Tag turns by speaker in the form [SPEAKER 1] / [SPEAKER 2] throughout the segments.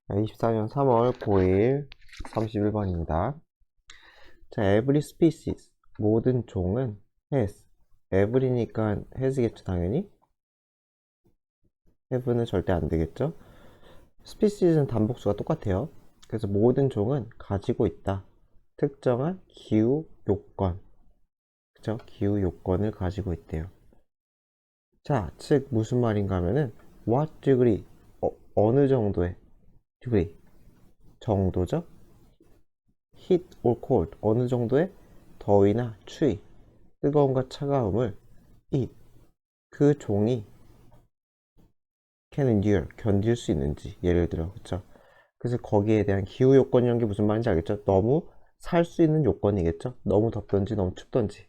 [SPEAKER 1] 24년 3월 9일 31번입니다. 자, every species, 모든 종은 has, every니까 has겠죠, 당연히. have는 절대 안 되겠죠. species는 단복수가 똑같아요. 그래서 모든 종은 가지고 있다. 특정한 기후 요건, 그쵸? 기후 요건을 가지고 있대요. 자, 즉 무슨 말인가 하면은 what degree, 어느 정도의 degree, 정도죠? heat or cold, 어느 정도의 더위나 추위, 뜨거움과 차가움을 it, 그 종이 can endure, 견딜 수 있는지. 예를 들어, 그쵸? 그래서 거기에 대한 기후 요건이라는 게 무슨 말인지 알겠죠? 너무 살 수 있는 요건이겠죠? 너무 덥던지 너무 춥던지.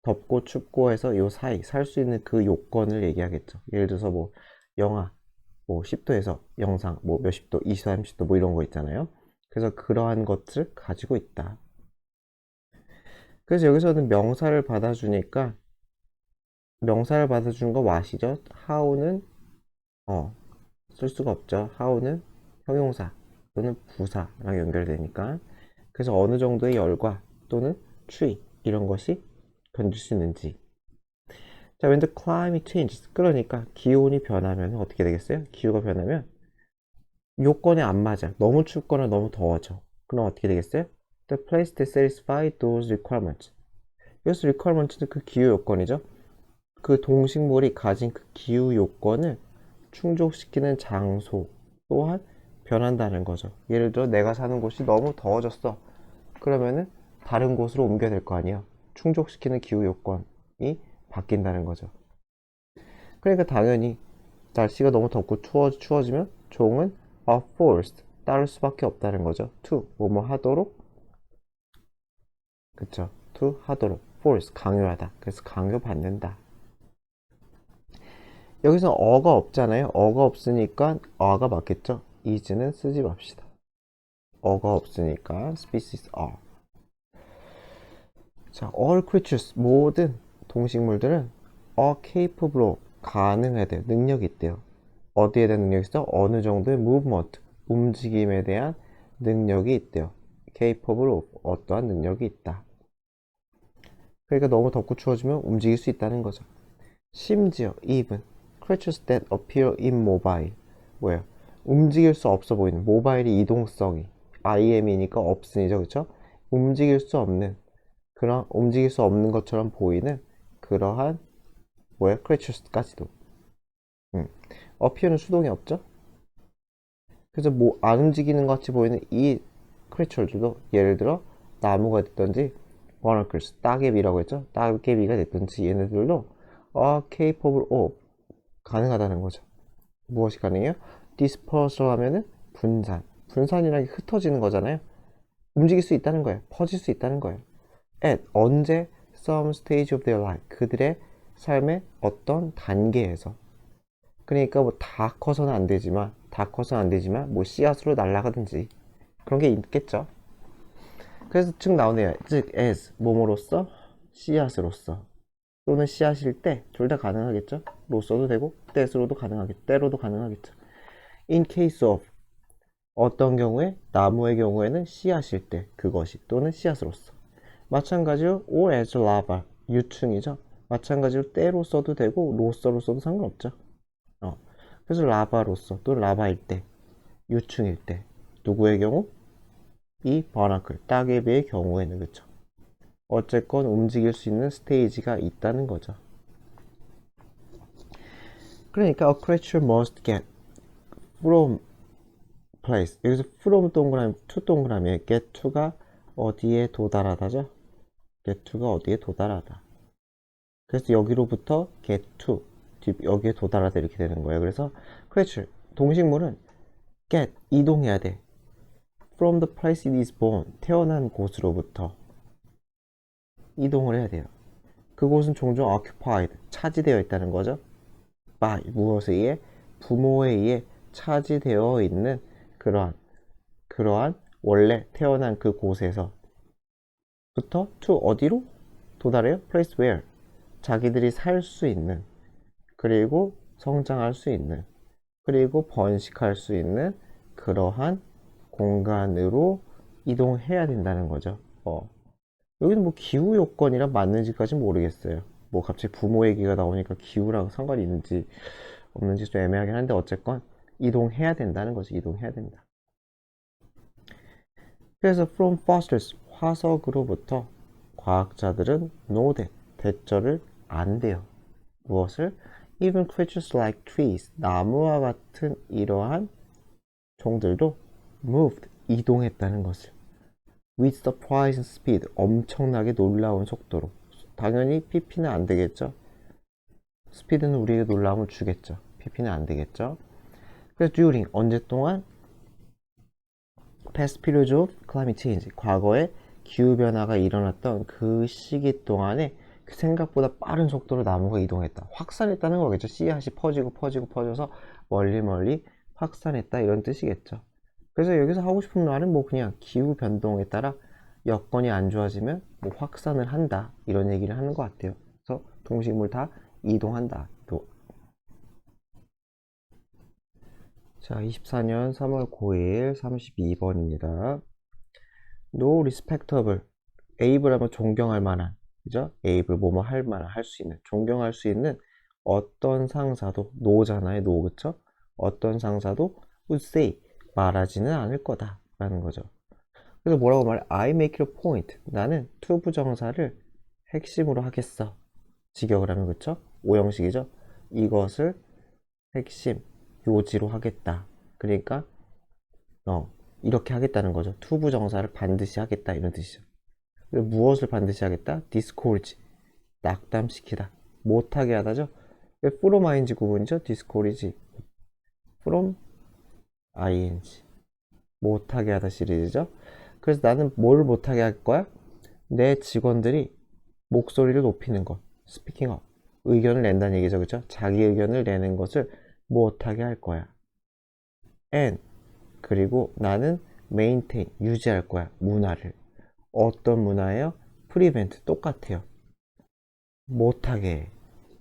[SPEAKER 1] 덥고 춥고 해서 요 사이 살 수 있는 그 요건을 얘기하겠죠. 예를 들어서 뭐 영하 뭐 10도에서 영상 뭐 몇십 도, 20, 30도 뭐 이런 거 있잖아요. 그래서 그러한 것을 가지고 있다. 그래서 여기서는 명사를 받아주니까, 명사를 받아주는 거 아시죠? how는 쓸 수가 없죠. how는 형용사 또는 부사랑 연결되니까. 그래서 어느 정도의 열과 또는 추위 이런 것이 견딜 수 있는지. 자, when the climate changes, 그러니까 기온이 변하면 어떻게 되겠어요? 기후가 변하면 요건에 안 맞아. 너무 춥거나 너무 더워져. 그럼 어떻게 되겠어요? The place that satisfies those requirements. 여기서 requirements는 그 기후 요건이죠. 그 동식물이 가진 그 기후 요건을 충족시키는 장소 또한 변한다는 거죠. 예를 들어 내가 사는 곳이 너무 더워졌어. 그러면은 다른 곳으로 옮겨야 될 거 아니에요. 충족시키는 기후 요건이 바뀐다는 거죠. 그러니까 당연히 날씨가 너무 덥고 추워지면 종은 are forced, 따를 수밖에 없다는 거죠. to, 뭐뭐 하도록, 그쵸? to 하도록, force, 강요하다. 그래서 강요받는다. 여기서 어가 없잖아요. 어가 없으니까 어가 맞겠죠? is는 쓰지 맙시다. 어가 없으니까 species are. 자, all creatures, 모든 동식물들은 are capable of, 가능해야 돼요. 능력이 있대요. 어디에 대한 능력이 있어? 어느 정도의 movement, 움직임에 대한 능력이 있대요. capable of, 어떠한 능력이 있다. 그러니까 너무 덥고 추워지면 움직일 수 있다는 거죠. 심지어 even creatures that appear immobile, 뭐예요? 움직일 수 없어 보이는, 모바일이 이동성이 IM이니까 없으니죠, 그쵸? 움직일 수 없는, 그런 움직일 수 없는 것처럼 보이는 그러한 뭐야? creatures까지도. appear는 수동이 없죠? 그래서 뭐 안 움직이는 것 같이 보이는 이 creature들도, 예를 들어 나무가 됐든지 barnacles, 따개비라고 했죠? 따개비가 됐든지 얘네들도 are capable of, 가능하다는 거죠. 무엇이 가능해요? dispersal 하면은 분산, 분산이라는 게 흩어지는 거잖아요. 움직일 수 있다는 거예요. 퍼질 수 있다는 거예요. at, 언제, some stage of their life, 그들의 삶의 어떤 단계에서. 그러니까 뭐 다 커서는 안 되지만 뭐 씨앗으로 날아가든지 그런 게 있겠죠. 그래서 즉 나오네요. 즉 as, 몸으로써, 씨앗으로서, 또는 씨앗일 때 둘 다 가능하겠죠. 로써도 되고 때로도 가능하겠죠. 때로도 가능하겠죠. in case of, 어떤 경우에, 나무의 경우에는 씨앗일 때 그것이, 또는 씨앗으로서. 마찬가지로 or as lava, 유충이죠. 마찬가지로 때로 써도 되고 로써로 써도 상관없죠. 그래서 라바로서 또는 라바일 때, 유충일 때, 누구의 경우? 이 버나클, 따개비의 경우에는, 그쵸? 어쨌건 움직일 수 있는 스테이지가 있다는 거죠. 그러니까 a creature must get from place, 여기서 from 동그라미, to 동그라미에 get to가 어디에 도달하다죠? get to가 어디에 도달하다. 그래서 여기로부터 get to, 여기에 도달하다 이렇게 되는 거예요. 그래서 creature, 동식물은 get, 이동해야 돼. from the place it is born, 태어난 곳으로부터 이동을 해야 돼요. 그곳은 종종 occupied, 차지되어 있다는 거죠. by, 무엇에 의해? 부모에 의해 차지되어 있는 그러한 원래 태어난 그 곳에서 부터 to, 어디로 도달해요? place where, 자기들이 살 수 있는, 그리고 성장할 수 있는, 그리고 번식할 수 있는 그러한 공간으로 이동해야 된다는 거죠. 여기는 뭐 기후 요건이랑 맞는지까지는 모르겠어요. 뭐 갑자기 부모 얘기가 나오니까 기후랑 상관이 있는지 없는지 좀 애매하긴 한데 어쨌건 이동해야 된다는 거지. 이동해야 된다. 그래서 from fossils 화석으로부터 과학자들은 know that 대절을 안 돼요. 무엇을? Even creatures like trees 나무와 같은 이러한 종들도 moved 이동했다는 것을 with surprising speed 엄청나게 놀라운 속도로. 당연히 pp는 안 되겠죠. 스피드는 우리에게 놀라움을 주겠죠. pp는 안 되겠죠. 그래서 during 언제 동안 past periods of climate change 과거에 기후변화가 일어났던 그 시기 동안에 생각보다 빠른 속도로 나무가 이동했다. 확산했다는 거겠죠. 씨앗이 퍼져서 멀리 확산했다 이런 뜻이겠죠. 그래서 여기서 하고 싶은 말은 뭐 그냥 기후 변동에 따라 여건이 안 좋아지면 뭐 확산을 한다 이런 얘기를 하는 것 같아요. 그래서 동식물 다 이동한다. 또. 자, 24년 3월 9일 32번입니다. No respectable able 하면 존경할 만한, 그죠? able 뭐뭐 할 만한, 할 수 있는, 존경할 수 있는 어떤 상사도 no잖아요. no, 그쵸? 어떤 상사도 would say 말하지는 않을 거다 라는 거죠. 그래서 뭐라고 말해? I make it a point 나는 to 부정사를 핵심으로 하겠어. 직역을 하면 그쵸? 오형식이죠? 이것을 핵심 요지로 하겠다. 그러니까 이렇게 하겠다는 거죠. to 부정사를 반드시 하겠다 이런 뜻이죠. 무엇을 반드시 하겠다? discourage 낙담시키다. 못하게 하다죠. from ing 구분이죠. discourage from ing 못하게 하다 시리즈죠. 그래서 나는 뭘 못하게 할 거야? 내 직원들이 목소리를 높이는 것, speaking up, 의견을 낸다는 얘기죠. 그렇죠? 자기 의견을 내는 것을 못하게 할 거야. and 그리고 나는 maintain 유지할 거야. 문화를. 어떤 문화예요? prevent 똑같아요. 못하게 해.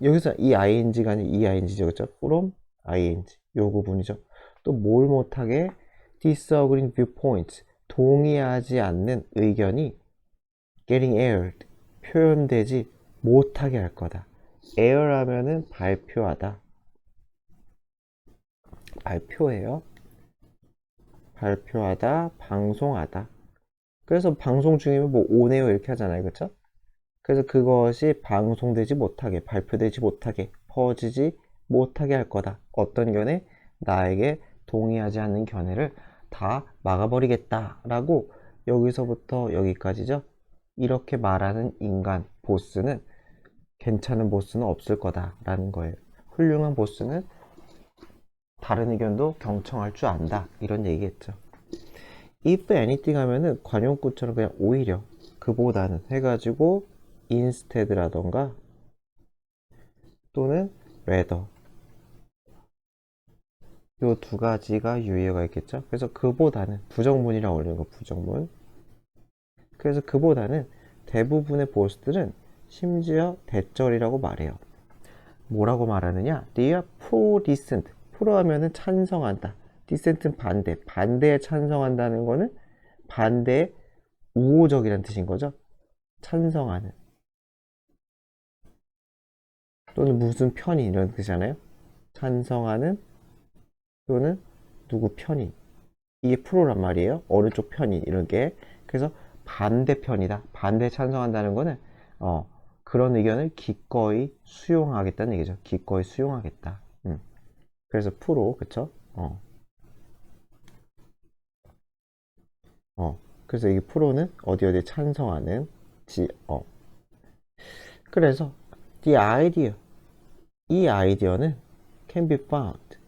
[SPEAKER 1] 여기서 이 ing가 아닌 이 ing죠. 그렇죠? from ing 요 부분이죠. 또 뭘 못하게? disagreeing viewpoints 동의하지 않는 의견이 getting aired 표현되지 못하게 할 거다. air 하면은 발표하다. 발표해요. 발표하다, 방송하다. 그래서 방송 중이면 뭐 오네요 이렇게 하잖아요. 그쵸? 그래서 그것이 방송되지 못하게, 발표되지 못하게, 퍼지지 못하게 할 거다. 어떤 견해? 나에게 동의하지 않는 견해를 다 막아버리겠다라고 여기서부터 여기까지죠. 이렇게 말하는 인간, 보스는 괜찮은 보스는 없을 거다라는 거예요. 훌륭한 보스는 다른 의견도 경청할 줄 안다. 이런 얘기겠죠. if anything 하면은 관용구처럼 그냥 오히려 그보다는 해가지고 instead라던가 또는 rather 요 두 가지가 유효가 있겠죠. 그래서 그보다는 부정문이라고 부르는 거 부정문. 그래서 그보다는 대부분의 보스들은 심지어 대절이라고 말해요. 뭐라고 말하느냐? They are pro-dissent. pro 하면은 찬성한다. dissent는 반대. 반대에 찬성한다는 거는 반대에 우호적이라는 뜻인 거죠. 찬성하는. 또는 무슨 편인 이런 뜻이잖아요. 찬성하는 또는 누구 편인. 이게 프로란 말이에요. 어느 쪽 편인 이런 게. 그래서 반대편이다. 반대에 찬성한다는 거는 그런 의견을 기꺼이 수용하겠다는 얘기죠. 기꺼이 수용하겠다. 그래서 프로, 그쵸? 그래서 이 프로는 어디에 찬성하는 그래서 the idea 이 아이디어는 can be found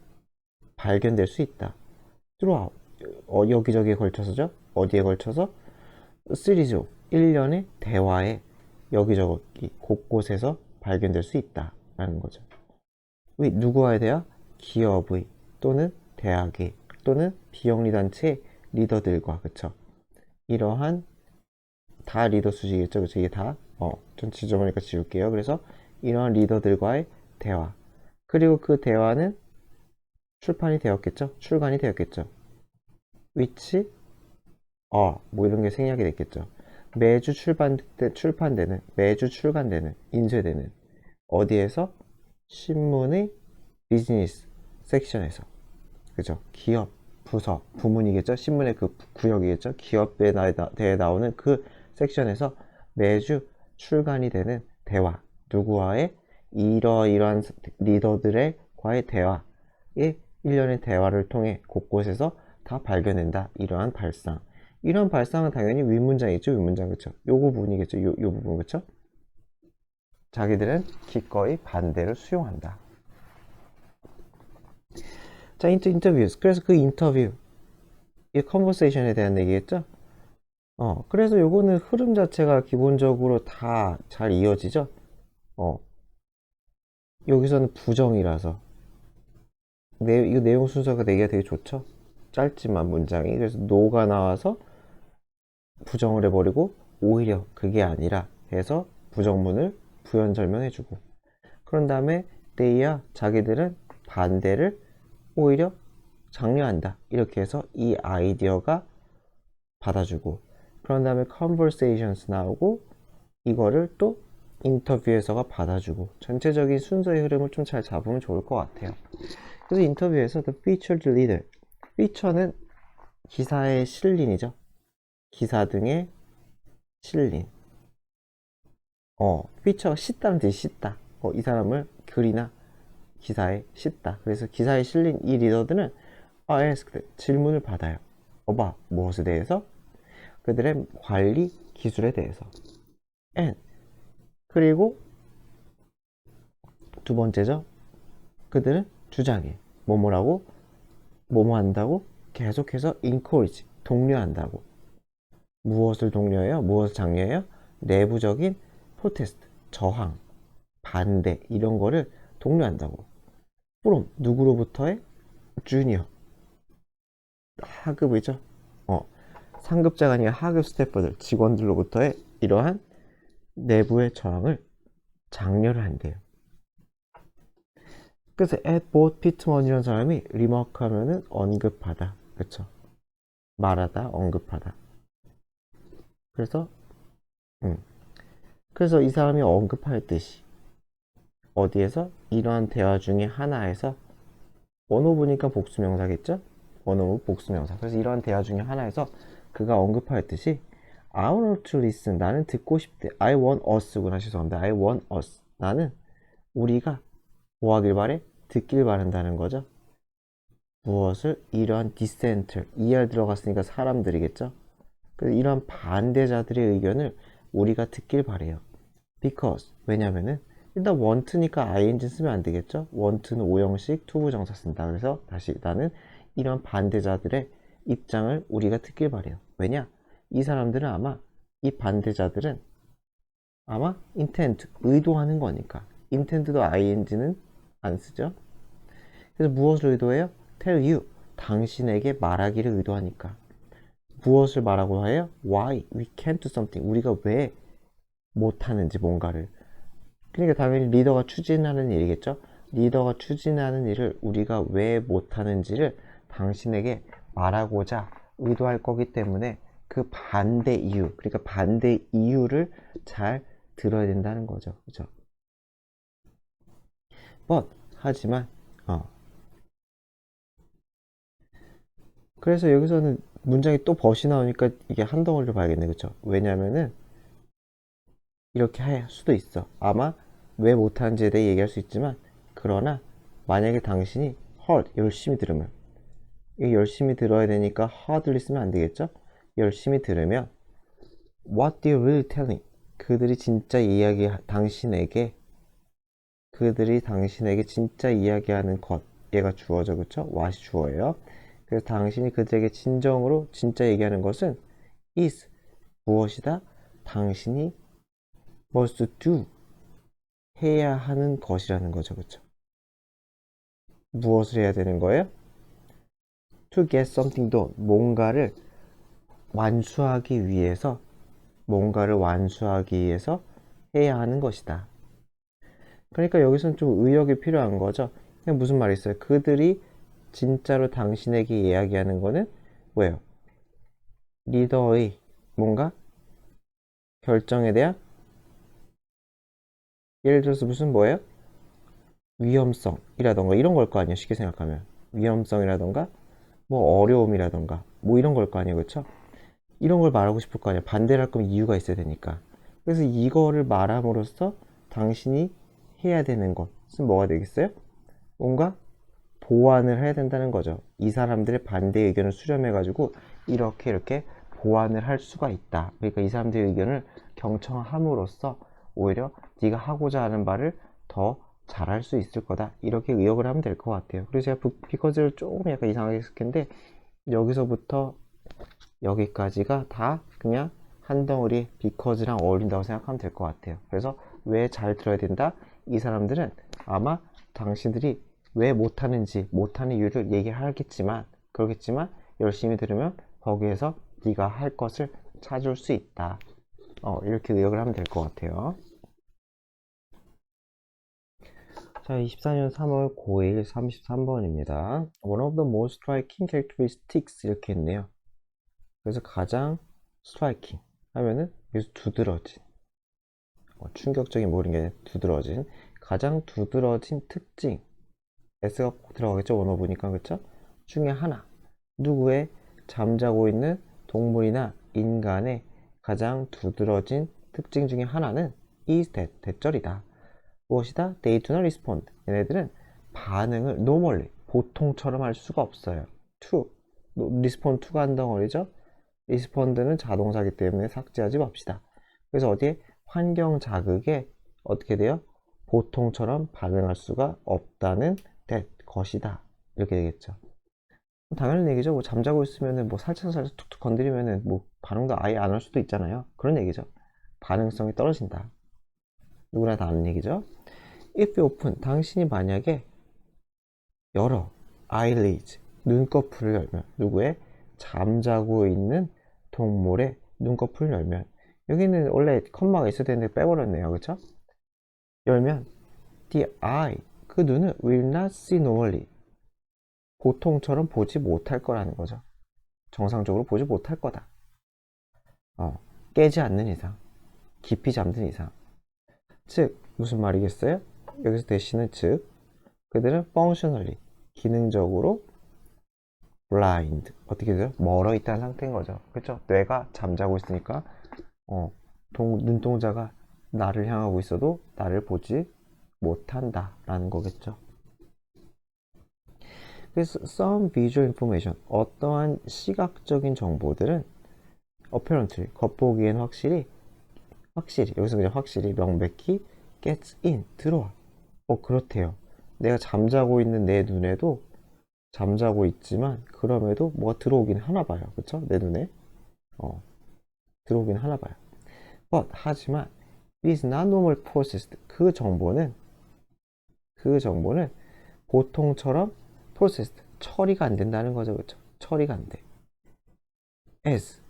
[SPEAKER 1] 발견될 수 있다. throughout 여기저기에 걸쳐서죠. 어디에 걸쳐서 series of 일련의 대화에 여기저기 곳곳에서 발견될 수 있다 라는 거죠. 누구와의 대화? 기업의 또는 대학의 또는 비영리단체의 리더들과 그쵸? 이러한 다 리더 수식이겠죠. 그쵸? 이게 다 좀 지저분하니까 지울게요. 그래서 이러한 리더들과의 대화 그리고 그 대화는 출판이 되었겠죠. 출간이 되었겠죠. which 뭐 이런 게 생략이 됐겠죠. 매주 출판되는, 매주 출간되는, 인쇄되는 어디에서? 신문의 비즈니스 섹션에서. 그죠? 기업, 부서, 부문이겠죠? 신문의 그 구역이겠죠? 기업에 대해 나오는 그 섹션에서 매주 출간이 되는 대화. 누구와의? 이러이러한 리더들의 과의 대화의 일련의 대화를 통해 곳곳에서 다 발견된다. 이러한 발상. 이런 발상은 당연히 윗문장이죠. 윗문장. 그쵸? 요거 부분이겠죠. 요 부분. 그쵸? 자기들은 기꺼이 반대를 수용한다. 자, 인터뷰. 그래서 그 인터뷰, 이 컨버세이션에 대한 얘기겠죠? 그래서 요거는 흐름 자체가 기본적으로 다 잘 이어지죠? 여기서는 부정이라서. 이거 내용 순서가 내기가 되게 좋죠? 짧지만 문장이. 그래서 no가 나와서 부정을 해버리고, 오히려 그게 아니라 해서 부정문을 부연설명해주고. 그런 다음에 they야, 자기들은 반대를 오히려 장려한다. 이렇게 해서 이 아이디어가 받아주고, 그런 다음에 conversations 나오고, 이거를 또 인터뷰에서가 받아주고, 전체적인 순서의 흐름을 좀 잘 잡으면 좋을 것 같아요. 그래서 인터뷰에서 the featured leader, feature는 기사의 실린이죠. 기사 등의 실린. feature가 싣다는 뜻이 싣다. 이 사람을 글이나 기사에 싣다. 그래서 기사에 실린 이 리더들은 asked, 질문을 받아요. 무엇에 대해서? 그들의 관리 기술에 대해서. and, 그리고 두 번째죠. 그들은 주장해. 뭐뭐라고? 뭐뭐 한다고? 계속해서 encourage, 독려한다고. 무엇을 독려해요? 무엇을 장려해요? 내부적인 protest, 저항, 반대 이런 거를 독려한다고. from, 누구로부터의? junior, 하급이죠. 상급자가 아니라 하급 스태프들, 직원들로부터의 이러한 내부의 저항을 장려를 한대요. 그래서 at both 피트먼이라는 사람이 remark 하면은 언급하다. 그쵸? 말하다, 언급하다. 그래서 그래서 이 사람이 언급하였듯이 어디에서? 이러한 대화 중에 하나에서, 원어 보니까 복수명사겠죠? 원어 복수명사. 그래서 이러한 대화 중에 하나에서 그가 언급하였듯이 I want to listen, 나는 듣고 싶대. I want us구나. 죄송합니다. I want us, 나는 우리가 뭐 하길 바래? 듣길 바란다는 거죠. 무엇을? 이러한 dissenter, ER 들어갔으니까 사람들이겠죠. 그래서 이러한 반대자들의 의견을 우리가 듣길 바래요. because, 왜냐면은 일단 want니까 ing 쓰면 안 되겠죠. want는 오형식 투부정사 쓴다. 그래서 다시 나는 이런 반대자들의 입장을 우리가 듣길 바래요. 왜냐? 이 사람들은 아마, 이 반대자들은 아마 intent, 의도하는 거니까. intent도 ing는 안 쓰죠. 그래서 무엇을 의도해요? tell you, 당신에게 말하기를 의도하니까. 무엇을 말하고 해요? why we can't do something, 우리가 왜 못하는지 뭔가를. 그러니까 당연히 리더가 추진하는 일이겠죠. 리더가 추진하는 일을 우리가 왜 못하는지를 당신에게 말하고자 의도할 거기 때문에 그 반대 이유, 그러니까 반대 이유를 잘 들어야 된다는 거죠. 그죠? but, 하지만, 그래서 여기서는 문장이 또 but이 나오니까 이게 한 덩어리로 봐야겠네. 그쵸? 왜냐면은 이렇게 할 수도 있어. 아마 왜 못하는지에 대해 얘기할 수 있지만, 그러나 만약에 당신이 hard, 열심히 들으면, 이 열심히 들어야 되니까 hardly 쓰면 안 되겠죠? 열심히 들으면 what they really telling, 그들이 진짜 이야기, 당신에게, 그들이 당신에게 진짜 이야기하는 것, 얘가 주어져. 그쵸? what이 주어예요. 그래서 당신이 그들에게 진정으로 진짜 얘기하는 것은 is, 무엇이다? 당신이 must do, 해야 하는 것이라는 거죠. 그쵸? 무엇을 해야 되는 거예요? to get something done, 뭔가를 완수하기 위해서, 뭔가를 완수하기 위해서 해야 하는 것이다. 그러니까 여기서는 좀 의역이 필요한 거죠. 그냥 무슨 말이 있어요? 그들이 진짜로 당신에게 이야기하는 거는 뭐예요? 리더의 뭔가 결정에 대한 예를 들어서 무슨 뭐예요? 위험성이라던가 이런 걸 거 아니에요. 쉽게 생각하면 위험성이라던가 뭐 어려움이라던가 뭐 이런 걸 거 아니에요. 그쵸? 이런 걸 말하고 싶을 거 아니에요. 반대를 할 거면 이유가 있어야 되니까. 그래서 이거를 말함으로써 당신이 해야 되는 것은 뭐가 되겠어요? 뭔가 보완을 해야 된다는 거죠. 이 사람들의 반대 의견을 수렴해 가지고 이렇게 보완을 할 수가 있다. 그러니까 이 사람들의 의견을 경청함으로써 오히려 네가 하고자 하는 바를 더 잘할 수 있을 거다. 이렇게 의역을 하면 될 것 같아요. 그래서 제가 비커즈를 조금 약간 이상하게 했었는데 여기서부터 여기까지가 다 그냥 한 덩어리 비커즈랑 어울린다고 생각하면 될 것 같아요. 그래서 왜 잘 들어야 된다? 이 사람들은 아마 당신들이 왜 못하는지 못하는 이유를 얘기하겠지만 그러겠지만 열심히 들으면 거기에서 네가 할 것을 찾을 수 있다. 이렇게 의역을 하면 될 것 같아요. 자, 24년 3월 9일 33번입니다. One of the most striking characteristics 이렇게 했네요. 그래서 가장 striking 하면은 여기서 두드러진 충격적인 모든 게 두드러진 가장 두드러진 특징 S가 꼭 들어가겠죠. 원어 보니까 그쵸? 중에 하나 누구의 잠자고 있는 동물이나 인간의 가장 두드러진 특징 중에 하나는 is that 대절이다. 무엇이다? They do not respond. 얘네들은 반응을 normally 보통처럼 할 수가 없어요. to respond to가 한 덩어리죠. respond는 자동사기 때문에 삭제하지 맙시다. 그래서 어디에 환경 자극에 어떻게 돼요? 보통처럼 반응할 수가 없다는 것이다. 이렇게 되겠죠. 당연한 얘기죠. 뭐 잠자고 있으면은 뭐 살짝 툭툭 건드리면은 뭐 반응도 아예 안 할 수도 있잖아요. 그런 얘기죠. 반응성이 떨어진다. 누구나 다 아는 얘기죠. If you open, 당신이 만약에 열어 eyelids, 눈꺼풀을 열면 누구의 잠자고 있는 동물의 눈꺼풀을 열면 여기는 원래 컴마가 있어야 되는데 빼버렸네요. 그쵸? 열면 the eye, 그 눈은 will not see normally, 보통처럼 보지 못할 거라는 거죠. 정상적으로 보지 못할 거다. 깨지 않는 이상, 깊이 잠든 이상. 즉 무슨 말이겠어요? 여기서 대신은 즉 그들은 functionally, 기능적으로 blind, 어떻게 돼요? 멀어 있다는 상태인 거죠. 그렇죠? 뇌가 잠자고 있으니까 눈동자가 나를 향하고 있어도 나를 보지 못한다 라는 거겠죠. 그래서 some visual information, 어떠한 시각적인 정보들은 apparently, 겉보기엔 확실히 여기서 그냥 확실히 명백히 gets in, 들어와. 그렇대요. 내가 잠자고 있는 내 눈에도 잠자고 있지만 그럼에도 뭐가 들어오긴 하나 봐요. 그쵸? 내 눈에 들어오긴 하나 봐요. But 하지만 it is not normal processed, 그 정보는 보통처럼 processed, 처리가 안 된다는 거죠. 그쵸? 처리가 안 돼. as,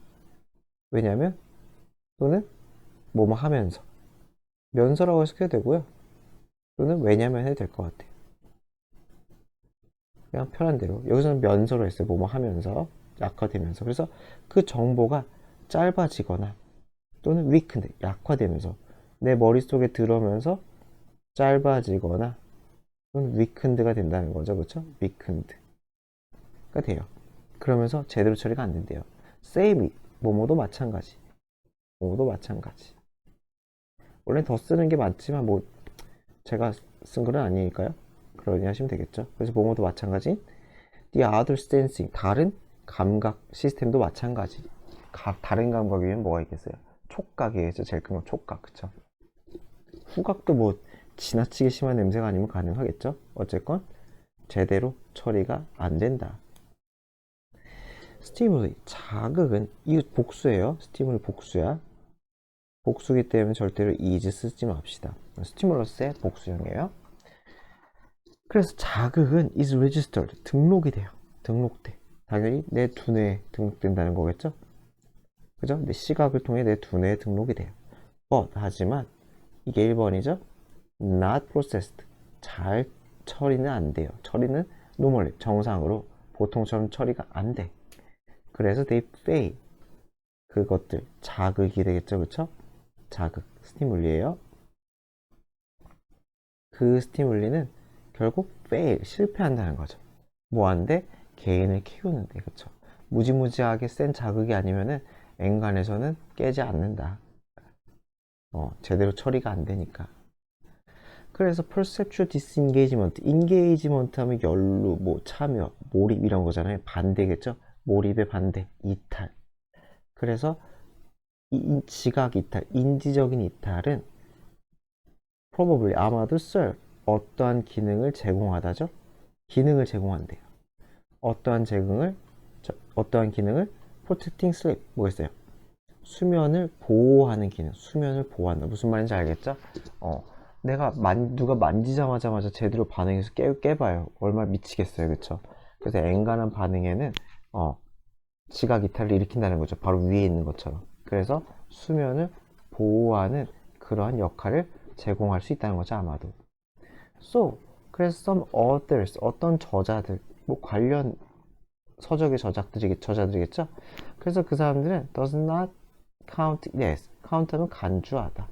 [SPEAKER 1] 왜냐면 또는 뭐뭐 하면서, 면서라고 해석해도 되고요. 또는 왜냐면 해도 될 것 같아요. 그냥 편한 대로. 여기서는 면서로 했어요. 뭐뭐 하면서, 약화되면서. 그래서 그 정보가 짧아지거나 또는 weakened, 약화되면서 내 머릿속에 들어오면서 짧아지거나 또는 weakened가 된다는 거죠. 그렇죠? weakened가 돼요. 그러면서 제대로 처리가 안 된대요. same, 뭐뭐도 마찬가지. 원래 더 쓰는 게 맞지만 뭐 제가 쓴 글은 아니니까요. 그러니 하시면 되겠죠. 그래서 뭐뭐도 마찬가지. The other sensing, 다른 감각 시스템도 마찬가지. 다른 감각이면 뭐가 있겠어요? 촉각이겠죠. 제일 큰 건 촉각. 그쵸? 후각도 뭐 지나치게 심한 냄새가 아니면 가능하겠죠. 어쨌건 제대로 처리가 안 된다. 스티뮬이, 자극은, 이 복수예요. 스티뮬 복수야. 복수기 때문에 절대로 is 쓰지 맙시다. 스티뮬러스의 복수형이에요. 그래서 자극은 is registered, 등록이 돼요. 등록돼. 당연히 내 두뇌에 등록된다는 거겠죠. 그죠? 내 시각을 통해 내 두뇌에 등록이 돼요. 하지만 이게 1번이죠. not processed, 잘 처리는 안 돼요. 처리는 normally, 정상으로 보통처럼 처리가 안 돼. 그래서 they fail. 그것들 자극이 되겠죠, 그쵸? 자극, 스티뮬리예요. 그 스티뮬리는 결국 fail, 실패한다는 거죠. 뭐한데? 개인을 키우는데, 그쵸? 무지무지하게 센 자극이 아니면은 엔간에서는 깨지 않는다. 제대로 처리가 안 되니까. 그래서 perceptual disengagement, engagement 하면 연루, 뭐 참여, 몰입 이런 거잖아요. 반대겠죠? 몰입의 반대, 이탈. 그래서 이 지각 이탈, 인지적인 이탈은 probably 아마도 serve 어떠한 기능을 제공하다죠. 기능을 제공한대요. 어떠한 기능을 protecting sleep 뭐겠어요? 수면을 보호하는 기능, 수면을 보호한다. 무슨 말인지 알겠죠? 내가 누가 만지자마자 제대로 반응해서 깨봐요. 얼마나 미치겠어요, 그쵸? 그래서 엔간한 반응에는 지각 이탈을 일으킨다는 거죠. 바로 위에 있는 것처럼. 그래서 수면을 보호하는 그러한 역할을 제공할 수 있다는 거죠, 아마도. So, 그래서 some authors, 어떤 저자들, 뭐 관련 서적의 저자들이겠죠? 그래서 그 사람들은 does not count this. count하면 간주하다.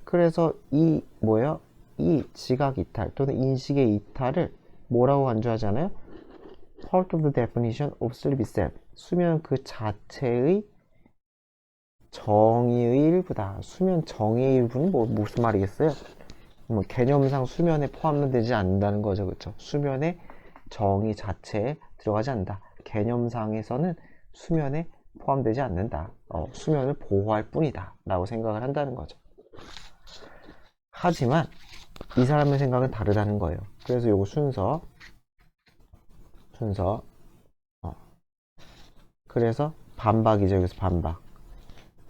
[SPEAKER 1] 그래서 이 뭐예요? 이 지각 이탈 또는 인식의 이탈을 뭐라고 간주하잖아요? part of the definition of sleep itself. 수면 그 자체의 정의의 일부다. 수면 정의의 일부는 무슨 말이겠어요? 뭐 개념상 수면에 포함되지 않는다는 거죠, 그렇죠? 수면의 정의 자체에 들어가지 않는다. 개념상에서는 수면에 포함되지 않는다. 수면을 보호할 뿐이다. 라고 생각을 한다는 거죠. 하지만 이 사람의 생각은 다르다는 거예요. 그래서 요거 순서 그래서 반박이죠. 여기서 반박.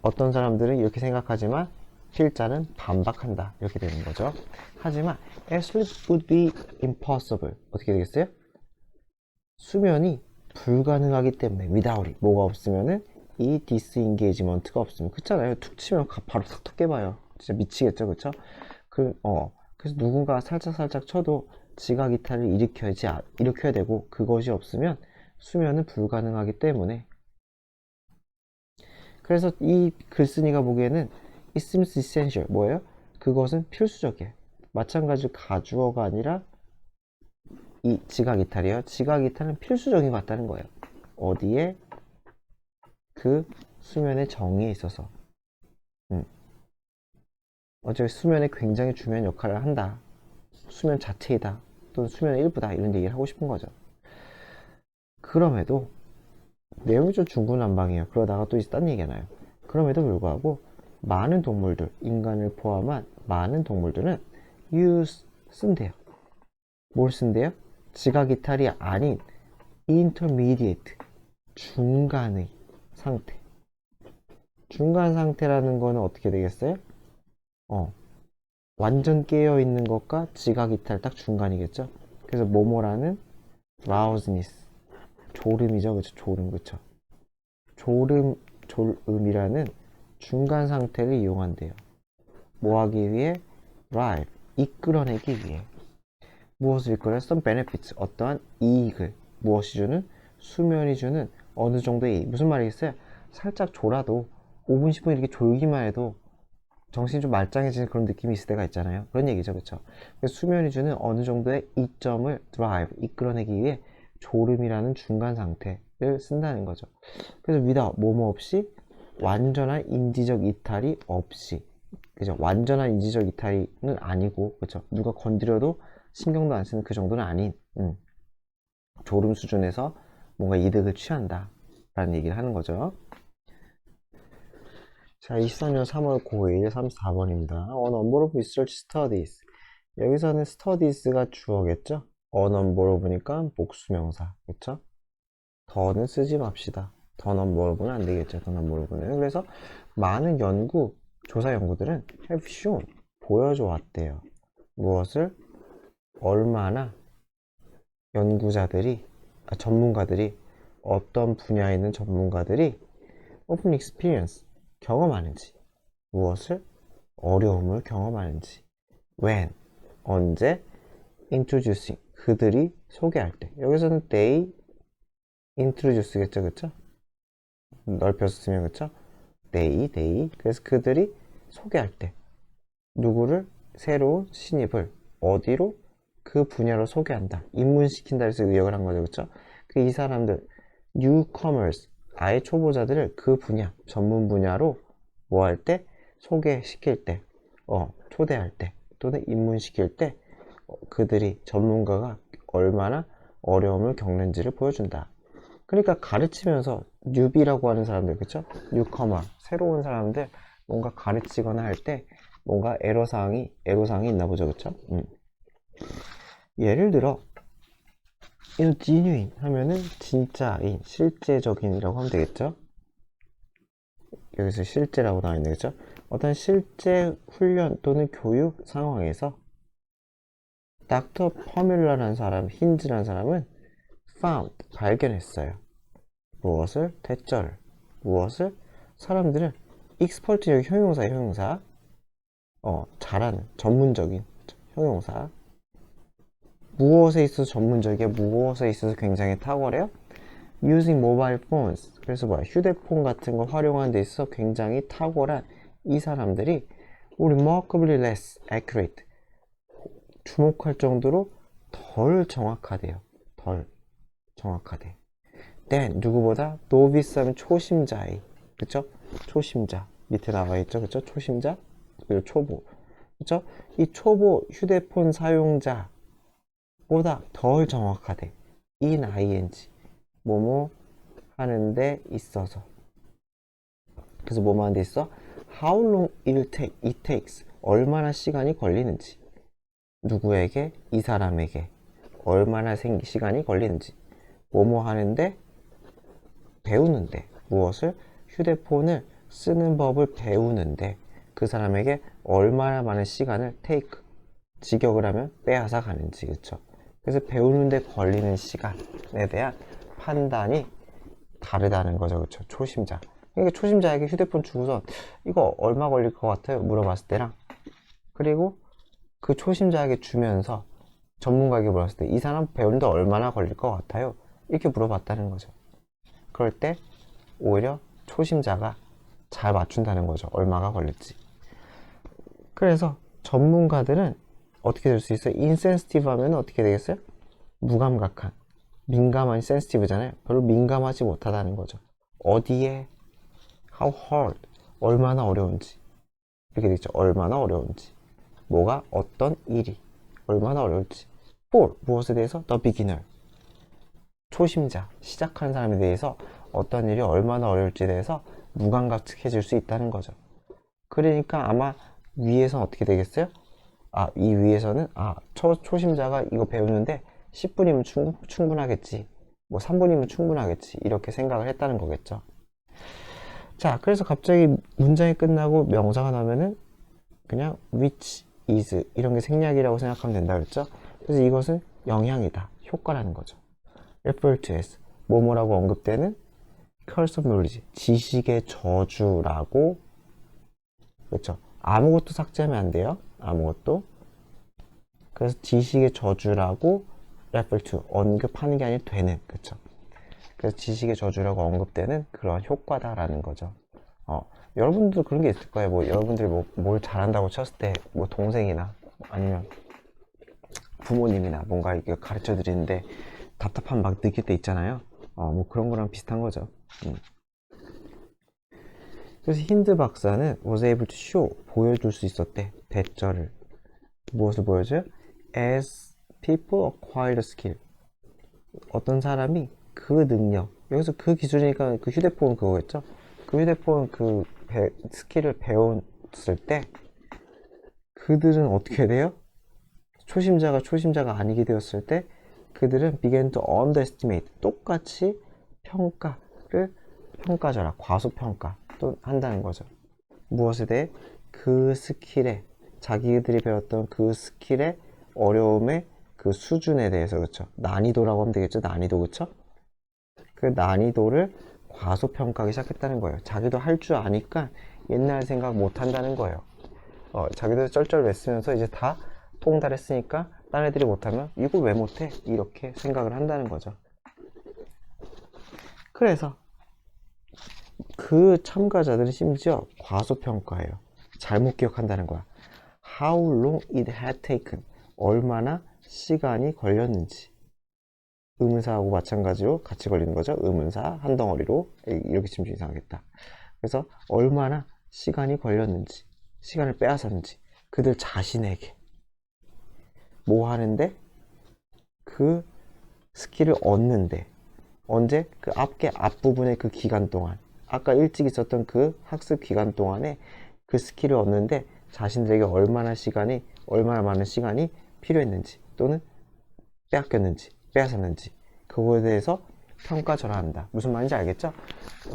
[SPEAKER 1] 어떤 사람들은 이렇게 생각하지만 필자는 반박한다. 이렇게 되는 거죠. 하지만 sleep would be impossible. 어떻게 되겠어요? 수면이 불가능하기 때문에 without it. 뭐가 없으면은 이 disengagement가 없으면 그렇잖아요. 툭 치면 바로 탁 깨봐요. 진짜 미치겠죠, 그쵸? 그래서 누군가 살짝 쳐도 지각 이탈을 일으켜야 되고 그것이 없으면 수면은 불가능하기 때문에 그래서 이 글쓴이가 보기에는 it seems essential 뭐예요? 그것은 필수적이에요. 마찬가지로 가주어가 아니라 이 지각 이탈이에요. 지각 이탈은 필수적인 것 같다는 거예요. 어디에? 그 수면의 정의에 있어서 어차피 수면에 굉장히 중요한 역할을 한다. 수면 자체이다. 또는 수면의 일부다. 이런 얘기를 하고 싶은 거죠. 그럼에도 내용이 좀 중구난방이에요. 그러다가 또 딴 얘기가 나요. 그럼에도 불구하고 많은 동물들, 인간을 포함한 많은 동물들은 쓴대요. 뭘 쓴대요? 지각 이탈이 아닌 intermediate, 중간의 상태. 중간 상태라는 거는 어떻게 되겠어요? 완전 깨어있는 것과 지각 이탈 딱 중간이겠죠? 그래서 모모라는 drowsiness, 졸음이죠, 그쵸? 졸음, 그쵸? 졸음이라는 중간 상태를 이용한대요. 뭐 하기 위해? drive, 이끌어내기 위해. 무엇을 이끌어내? some benefits, 어떠한 이익을. 무엇이 주는? 수면이 주는 어느 정도의 이익. 무슨 말이겠어요? 살짝 졸아도 5분, 10분 이렇게 졸기만 해도 정신이 좀 말짱해지는 그런 느낌이 있을 때가 있잖아요. 그런 얘기죠, 그쵸? 수면이 주는 어느 정도의 이점을 drive, 이끌어내기 위해 졸음이라는 중간 상태를 쓴다는 거죠. 그래서 뭐뭐 없이 완전한 인지적 이탈이 없이, 그죠? 완전한 인지적 이탈은 아니고, 그죠? 누가 건드려도 신경도 안 쓰는 그 정도는 아닌, 졸음 수준에서 뭔가 이득을 취한다. 라는 얘기를 하는 거죠. 자, 24년 3월 9일 34번입니다. On number of research studies. 여기서는 studies가 주어겠죠? On number of니까 복수명사. 그쵸? 더는 쓰지 맙시다. 더 number of는 안 되겠죠? 더 number of는. 그래서 많은 조사 연구들은 have shown, 보여줘 왔대요. 무엇을? 얼마나 전문가들이, 어떤 분야에 있는 전문가들이 open experience, 경험하는지, 무엇을? 어려움을 경험하는지, when, 언제, introducing, 그들이 소개할 때. 여기서는 they introduce겠죠, 그쵸? 넓혀서 쓰면, 그쵸? they. 그래서 그들이 소개할 때 누구를 새로운 신입을 어디로 그 분야로 소개한다. 입문시킨다 해서 의역을 한 거죠, 그쵸? 그 이 사람들 newcomers 아예 초보자들을 그 분야 전문 분야로 뭐 할 때 소개시킬 때 초대할 때 또는 입문시킬 때 그들이 전문가가 얼마나 어려움을 겪는지를 보여준다. 그러니까 가르치면서 뉴비라고 하는 사람들, 그쵸? 뉴커머, 새로운 사람들 뭔가 가르치거나 할 때 뭔가 애로사항이 있나 보죠, 그쵸? 예를 들어 이 genuine 하면은 진짜인, 실제적인이라고 하면 되겠죠? 여기서 실제라고 나와 있는 거죠? 어떤 실제 훈련 또는 교육 상황에서 닥터 퍼뮬러라는 사람, 힌즈라는 사람은 found, 발견했어요. 무엇을? 대절을. 무엇을? 사람들은 expert 여기 형용사예요, 형용사. 잘하는, 전문적인 형용사. 무엇에 있어서 전문적이야? 무엇에 있어서 굉장히 탁월해요? using mobile phones. 그래서 뭐야? 휴대폰 같은 거 활용하는 데 있어서 굉장히 탁월한 이 사람들이 remarkably less accurate. 주목할 정도로 덜 정확하대요. 덜 정확하대. then 누구보다 novice 하면 초심자의, 그쵸? 초심자 밑에 나와 있죠, 그쵸? 초심자 그리고 초보, 그쵸? 이 초보 휴대폰 사용자보다 덜 정확하대. ing 뭐뭐 하는데 있어서. 그래서 뭐뭐 하는데 있어? how long it takes 얼마나 시간이 걸리는지, 누구에게? 이 사람에게 얼마나 시간이 걸리는지, 뭐뭐 하는데 배우는데, 무엇을? 휴대폰을 쓰는 법을 배우는데 그 사람에게 얼마나 많은 시간을 take, 직역을 하면 빼앗아 가는지, 그쵸? 그래서 배우는데 걸리는 시간에 대한 판단이 다르다는 거죠, 그쵸? 초심자. 그러니까 초심자에게 휴대폰 주고서 이거 얼마 걸릴 것 같아요? 물어봤을 때랑, 그리고 그 초심자에게 주면서 전문가에게 물었을 때 이 사람 배우는데 얼마나 걸릴 것 같아요? 이렇게 물어봤다는 거죠. 그럴 때 오히려 초심자가 잘 맞춘다는 거죠. 얼마가 걸릴지. 그래서 전문가들은 어떻게 될 수 있어요? insensitive 하면 어떻게 되겠어요? 무감각한, 민감한, sensitive잖아요. 별로 민감하지 못하다는 거죠. 어디에? how hard, 얼마나 어려운지. 이렇게 되겠죠. 얼마나 어려운지. 뭐가? 어떤 일이 얼마나 어려울지. for, 무엇에 대해서? the beginner, 초심자, 시작하는 사람에 대해서 어떤 일이 얼마나 어려울지에 대해서 무감각해질 수 있다는 거죠. 그러니까 아마 위에서는 어떻게 되겠어요? 이 위에서는 초심자가 이거 배우는데 10분이면 충분하겠지, 뭐 3분이면 충분하겠지, 이렇게 생각을 했다는 거겠죠. 자, 그래서 갑자기 문장이 끝나고 명사가 나오면은 그냥 which is 이런 게 생략이라고 생각하면 된다 그랬죠. 그래서 이것은 영향이다, 효과라는 거죠. refer to as 뭐뭐라고 언급되는 curse of knowledge, 지식의 저주라고, 그렇죠? 아무것도 삭제하면 안 돼요, 아무것도. 그래서 지식의 저주라고 refer to, 언급하는 게 아니라 되는, 그렇죠? 그래서 지식의 저주라고 언급되는 그런 효과다라는 거죠. 여러분들도 그런 게 있을 거예요. 뭐 여러분들이 뭘 잘한다고 쳤을 때 뭐 동생이나 아니면 부모님이나 뭔가 이렇게 가르쳐 드리는데 답답함 막 느낄 때 있잖아요. 뭐 그런 거랑 비슷한 거죠. 그래서 힌드 박사는 was able to show, 보여줄 수 있었대. 대절을. 무엇을 보여줘요? as people acquire skill, 어떤 사람이 그 능력, 여기서 그 기준이니까 그 휴대폰 그거겠죠? 그 휴대폰 그 스킬을 배웠을 때 그들은 어떻게 돼요? 초심자가 아니게 되었을 때 그들은 began to underestimate, 똑같이 평가절하, 과소평가 또 한다는 거죠. 무엇에 대해? 그 스킬에, 자기들이 배웠던 그 스킬의 어려움의 그 수준에 대해서, 그쵸? 난이도라고 하면 되겠죠? 난이도, 그쵸? 그 난이도를 과소평가하기 시작했다는 거예요. 자기도 할 줄 아니까 옛날 생각 못 한다는 거예요. 자기도 쩔쩔맸으면서 이제 다 통달했으니까 딴 애들이 못하면 이거 왜 못해? 이렇게 생각을 한다는 거죠. 그래서 그 참가자들은 심지어 과소평가해요. 잘못 기억한다는 거야. How long it had taken. 얼마나 시간이 걸렸는지. 의문사하고 마찬가지로 같이 걸리는 거죠. 의문사 한 덩어리로. 이렇게 치면 좀 이상하겠다. 그래서 얼마나 시간이 걸렸는지, 시간을 빼앗았는지, 그들 자신에게 뭐 하는데, 그 스킬을 얻는데, 언제? 그 앞부분의 그 기간 동안, 아까 일찍 있었던 그 학습 기간 동안에 그 스킬을 얻는데 자신들에게 얼마나 많은 시간이 필요했는지, 또는 빼앗겼는지, 빼앗았는지, 그거에 대해서 평가절하한다. 무슨 말인지 알겠죠?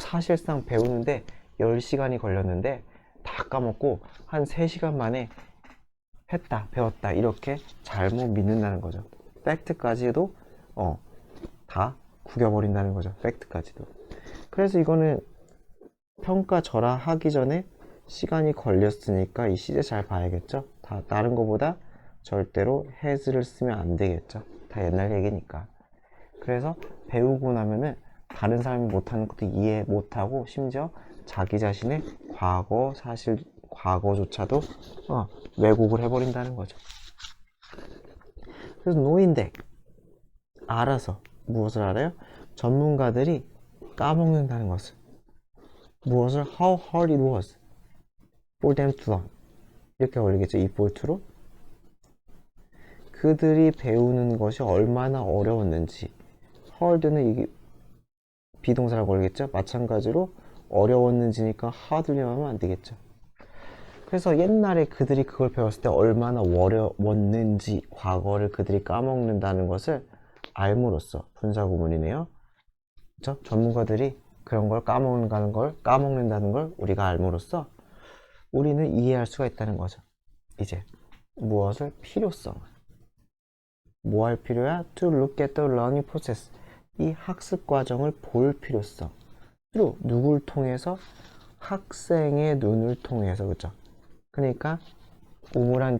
[SPEAKER 1] 사실상 배우는데 10시간이 걸렸는데 다 까먹고 한 3시간 만에 배웠다, 이렇게 잘못 믿는다는 거죠. 팩트까지도 다 구겨버린다는 거죠. 팩트까지도. 그래서 이거는 평가절하하기 전에 시간이 걸렸으니까 이 시제 잘 봐야겠죠. 다른 거보다 절대로 has를 쓰면 안 되겠죠. 다 옛날 얘기니까. 그래서 배우고 나면은 다른 사람이 못하는 것도 이해 못하고, 심지어 자기 자신의 과거조차도 왜곡을 해버린다는 거죠. 그래서 노인데 알아서 무엇을 알아요? 전문가들이 까먹는다는 것을. 무엇을? How hard it was for them to learn. 이렇게 올리겠죠. if for to로. 그들이 배우는 것이 얼마나 어려웠는지. hard는 이게 비동사라고 걸리겠죠. 마찬가지로 어려웠는지니까 hardly 하면 안 되겠죠. 그래서 옛날에 그들이 그걸 배웠을 때 얼마나 어려웠는지, 과거를 그들이 까먹는다는 것을 알므로써 분사구문이네요. 그렇죠? 전문가들이 그런 걸 까먹는다는 걸 우리가 알므로써 우리는 이해할 수가 있다는 거죠. 이제 무엇을? 필요성을. 뭐 할 필요야? To look at the learning process. 이 학습 과정을 볼 필요성. through 누굴 통해서? 학생의 눈을 통해서. 그죠? 그러니까 우물한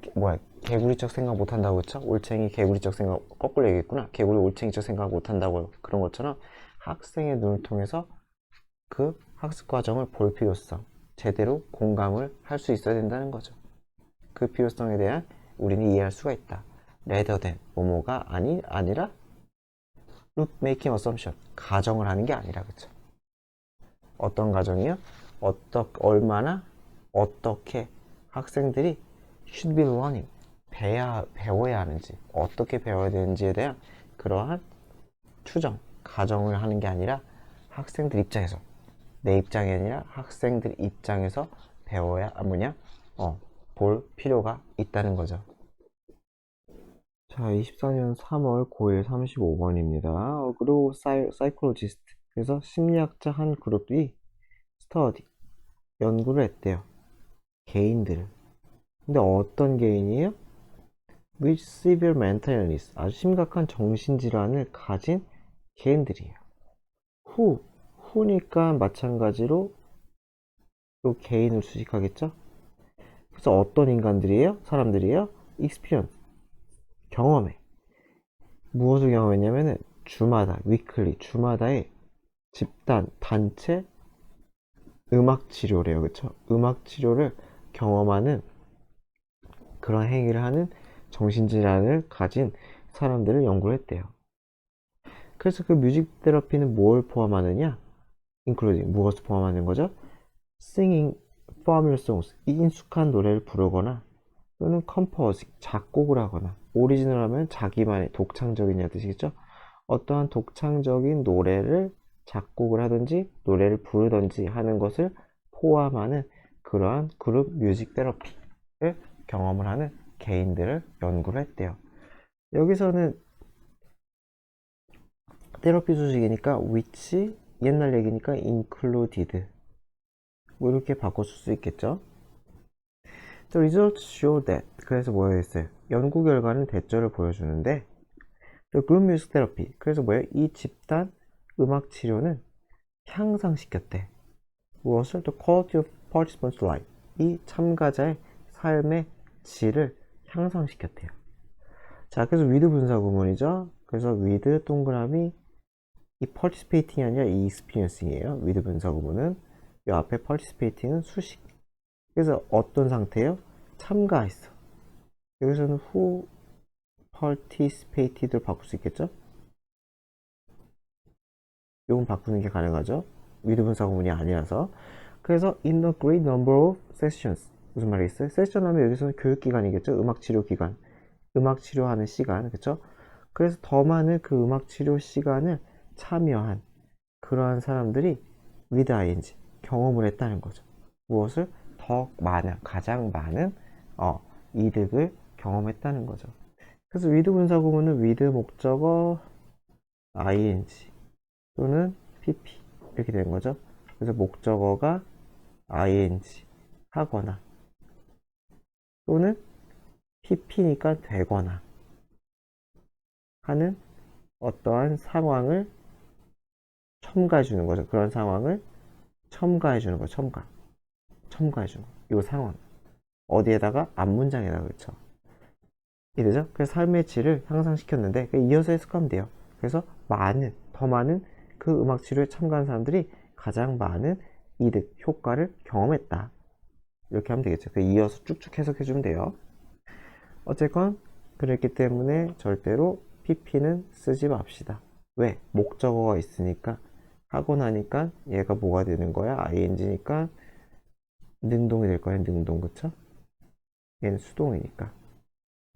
[SPEAKER 1] 개구리적 생각 못한다고. 그쵸? 올챙이 개구리적 생각, 거꾸로 얘기했구나. 개구리 올챙이적 생각 못한다고. 그런 것처럼 학생의 눈을 통해서 그 학습 과정을 볼 필요성, 제대로 공감을 할 수 있어야 된다는 거죠. 그 필요성에 대한 우리는 이해할 수가 있다. rather than 뭐뭐가 아니라 look making assumption, 가정을 하는 게 아니라. 그쵸? 어떤 가정이요? 얼마나 어떻게 학생들이 should be learning, 배워야 하는지, 어떻게 배워야 되는지에 대한 그러한 추정, 가정을 하는 게 아니라 학생들 입장에서, 내 입장이 아니라 학생들 입장에서 배워야 볼 필요가 있다는 거죠. 자, 24년 3월 9일 35번입니다. 그리고 사이콜로지스트, 그래서 심리학자 한 그룹이 스터디, 연구를 했대요. 개인들을. 근데 어떤 개인이에요? With severe mental illness, 아주 심각한 정신질환을 가진 개인들이에요. who니까 마찬가지로 또 개인을 수식하겠죠? 그래서 어떤 인간들이에요? 사람들이에요? experience, 경험해. 무엇을 경험했냐면은 주마다, weekly, 주마다의 집단, 단체 음악 치료래요. 그쵸? 음악 치료를 경험하는, 그런 행위를 하는 정신질환을 가진 사람들을 연구를 했대요. 그래서 그 뮤직 테라피는 뭘 포함하느냐? including, 무엇을 포함하는 거죠? singing familiar songs, 익숙한 노래를 부르거나, 또는 composing, 작곡을 하거나, 오리지널 하면 자기만의 독창적인 뜻이겠죠? 어떠한 독창적인 노래를 작곡을 하든지 노래를 부르든지 하는 것을 포함하는 그러한 그룹 뮤직 테라피를 경험을 하는 개인들을 연구를 했대요. 여기서는 테라피 수식이니까 which, 옛날 얘기니까 included, 뭐 이렇게 바꿔 쓸 수 있겠죠. The results show that, 그래서 뭐였어요? 연구 결과는 대조를 보여주는데, The group music therapy, 그래서 뭐예요? 이 집단 음악 치료는 향상시켰대. 무엇을? The quality of participants' life, 이 참가자의 삶의 질을 향상시켰대요. 자, 그래서 with 분사 구문이죠. 그래서 with 동그라미 이 participating이 아니라 이 experiencing이에요. with 분사 구문은 이 앞에 participating은 수식. 그래서 어떤 상태예요? 참가했어. 여기서는 who participated를 바꿀 수 있겠죠? 이건 바꾸는 게 가능하죠. with 분사 구문이 아니라서. 그래서 in a great number of sessions. 무슨 말이겠어요? 세션 하면 여기서는 교육기관이겠죠. 음악치료기관. 음악치료하는 시간. 그쵸? 그래서 더 많은 그 음악치료 시간을 참여한 그러한 사람들이 with ing 경험을 했다는 거죠. 무엇을? 더 많은, 가장 많은 이득을 경험했다는 거죠. 그래서 with 분사 구문은 with 목적어 ing 또는 pp 이렇게 되는 거죠. 그래서 목적어가 ing 하거나 또는 pp니까 되거나 하는 어떠한 상황을 첨가해 주는 거죠. 그런 상황을 첨가해 주는 거, 첨가해 주는 거. 이 상황 어디에다가 앞문장에다가 그렇죠. 이되죠? 그래서 삶의 질을 향상시켰는데 이어서 해석하면 돼요. 그래서 많은, 더 많은 그 음악 치료에 참가한 사람들이 가장 많은 이득, 효과를 경험했다. 이렇게 하면 되겠죠. 이어서 쭉쭉 해석해 주면 돼요. 어쨌건 그랬기 때문에 절대로 pp는 쓰지 맙시다. 왜? 목적어가 있으니까 하고 나니까 얘가 뭐가 되는 거야? ing니까 능동이 될 거야. 능동. 그쵸? 얘는 수동이니까.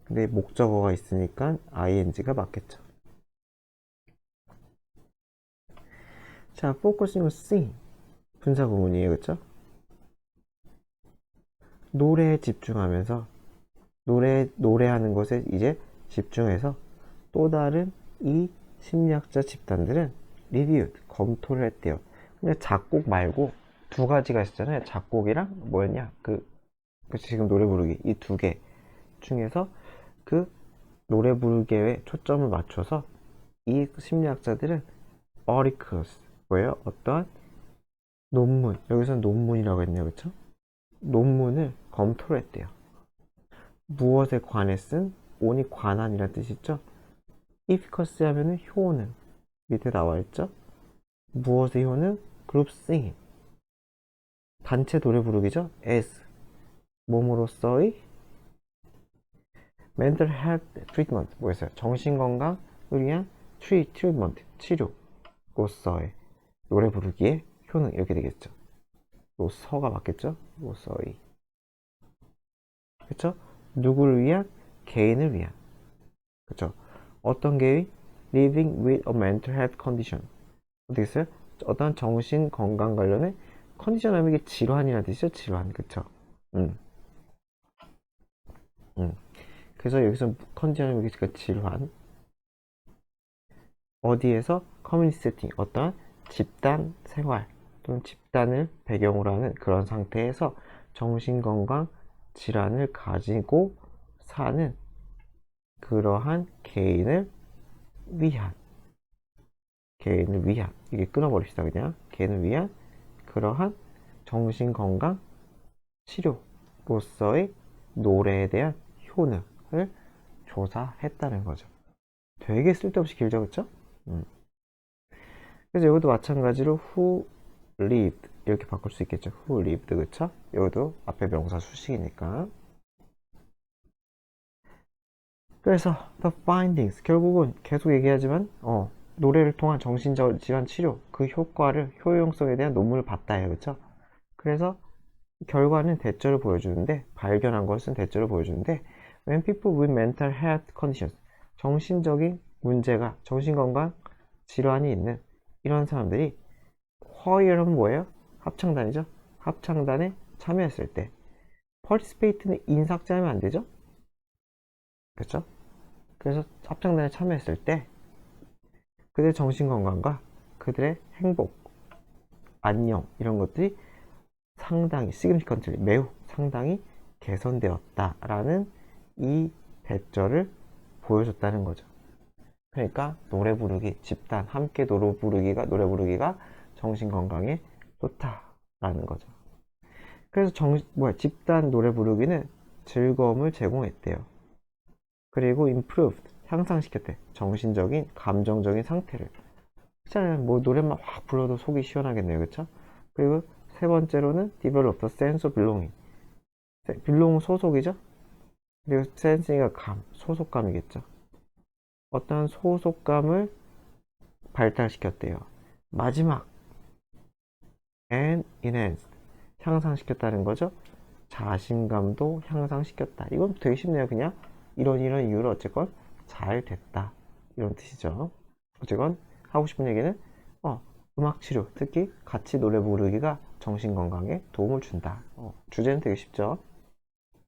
[SPEAKER 1] 근데 목적어가 있으니까 ing가 맞겠죠. 자, focusing on sing 분사 구문이에요. 그쵸? 노래에 집중하면서 노래하는 것에 이제 집중해서 또 다른 이 심리학자 집단들은 리뷰 검토를 했대요. 근데 작곡 말고 두 가지가 있었잖아요. 작곡이랑 뭐였냐? 지금 노래 부르기 이 두 개 중에서 그 노래 부르기에 초점을 맞춰서 이 심리학자들은 articles 뭐예요? 어떠한 논문, 여기서는 논문이라고 했네요. 그쵸? 논문을 검토를 했대요. 무엇에 관해 쓴? on이 관한이라는 뜻이 있죠? efficacy 하면은 효능 밑에 나와 있죠? 무엇의 효능? group singing 단체 노래 부르기죠? as 몸으로써의 mental health treatment 뭐였어요? 정신건강을 위한 treatment 치료로서의 노래 부르기의 효능 이렇게 되겠죠. 로서가 맞겠죠? 로서의 그쵸? 누구를 위한? 개인을 위한 그쵸? 어떤 개인? living with a mental health condition 어떻게 써요? 어떤 정신 건강 관련의 컨디션 하면 이게 질환이라는 뜻이죠? 질환 그쵸? 그래서 여기서 컨디션 하면 이게 질환 어디에서? 커뮤니티 세팅 어떤 집단 생활 또는 집단을 배경으로 하는 그런 상태에서 정신건강 질환을 가지고 사는 그러한 개인을 위한 이게 끊어버립시다. 그냥 개인을 위한 그러한 정신건강 치료로서의 노래에 대한 효능을 조사했다는 거죠. 되게 쓸데없이 길죠. 그쵸? 그래서 여기도 마찬가지로 who lived 이렇게 바꿀 수 있겠죠. who lived 그쵸? 여기도 앞에 명사 수식이니까. 그래서 the findings 결국은 계속 얘기하지만 노래를 통한 정신적 질환 치료 그 효과를 효용성에 대한 논문을 봤다 해요. 그쵸? 그래서 결과는 대조를 보여주는데 발견한 것은 대조를 보여주는데 when people with mental health conditions 정신적인 문제가 정신건강 질환이 있는 이런 사람들이 허이어는 뭐예요? 합창단이죠. 합창단에 참여했을 때 participate는 인삭제하면 안 되죠. 그렇죠? 그래서 합창단에 참여했을 때 그들의 정신건강과 그들의 행복, 안녕 이런 것들이 상당히 significantly 매우 상당히 개선되었다라는 이 대조를 보여줬다는 거죠. 그러니까 노래 부르기 집단 함께 노래 부르기가 정신 건강에 좋다라는 거죠. 그래서 집단 노래 부르기는 즐거움을 제공했대요. 그리고 improved 향상시켰대. 정신적인 감정적인 상태를 그렇잖아요. 뭐 노래만 확 불러도 속이 시원하겠네요. 그쵸? 그리고 세 번째로는 develop the sense of belonging. belong 소속이죠? 그리고 sense가 감, 소속감이겠죠. 어떤 소속감을 발달시켰대요. 마지막 and enhanced 향상시켰다는 거죠. 자신감도 향상시켰다. 이건 되게 쉽네요. 그냥 이런 이유로 어쨌건 잘 됐다. 이런 뜻이죠. 어쨌건 하고 싶은 얘기는 음악 치료, 특히 같이 노래 부르기가 정신 건강에 도움을 준다. 주제는 되게 쉽죠.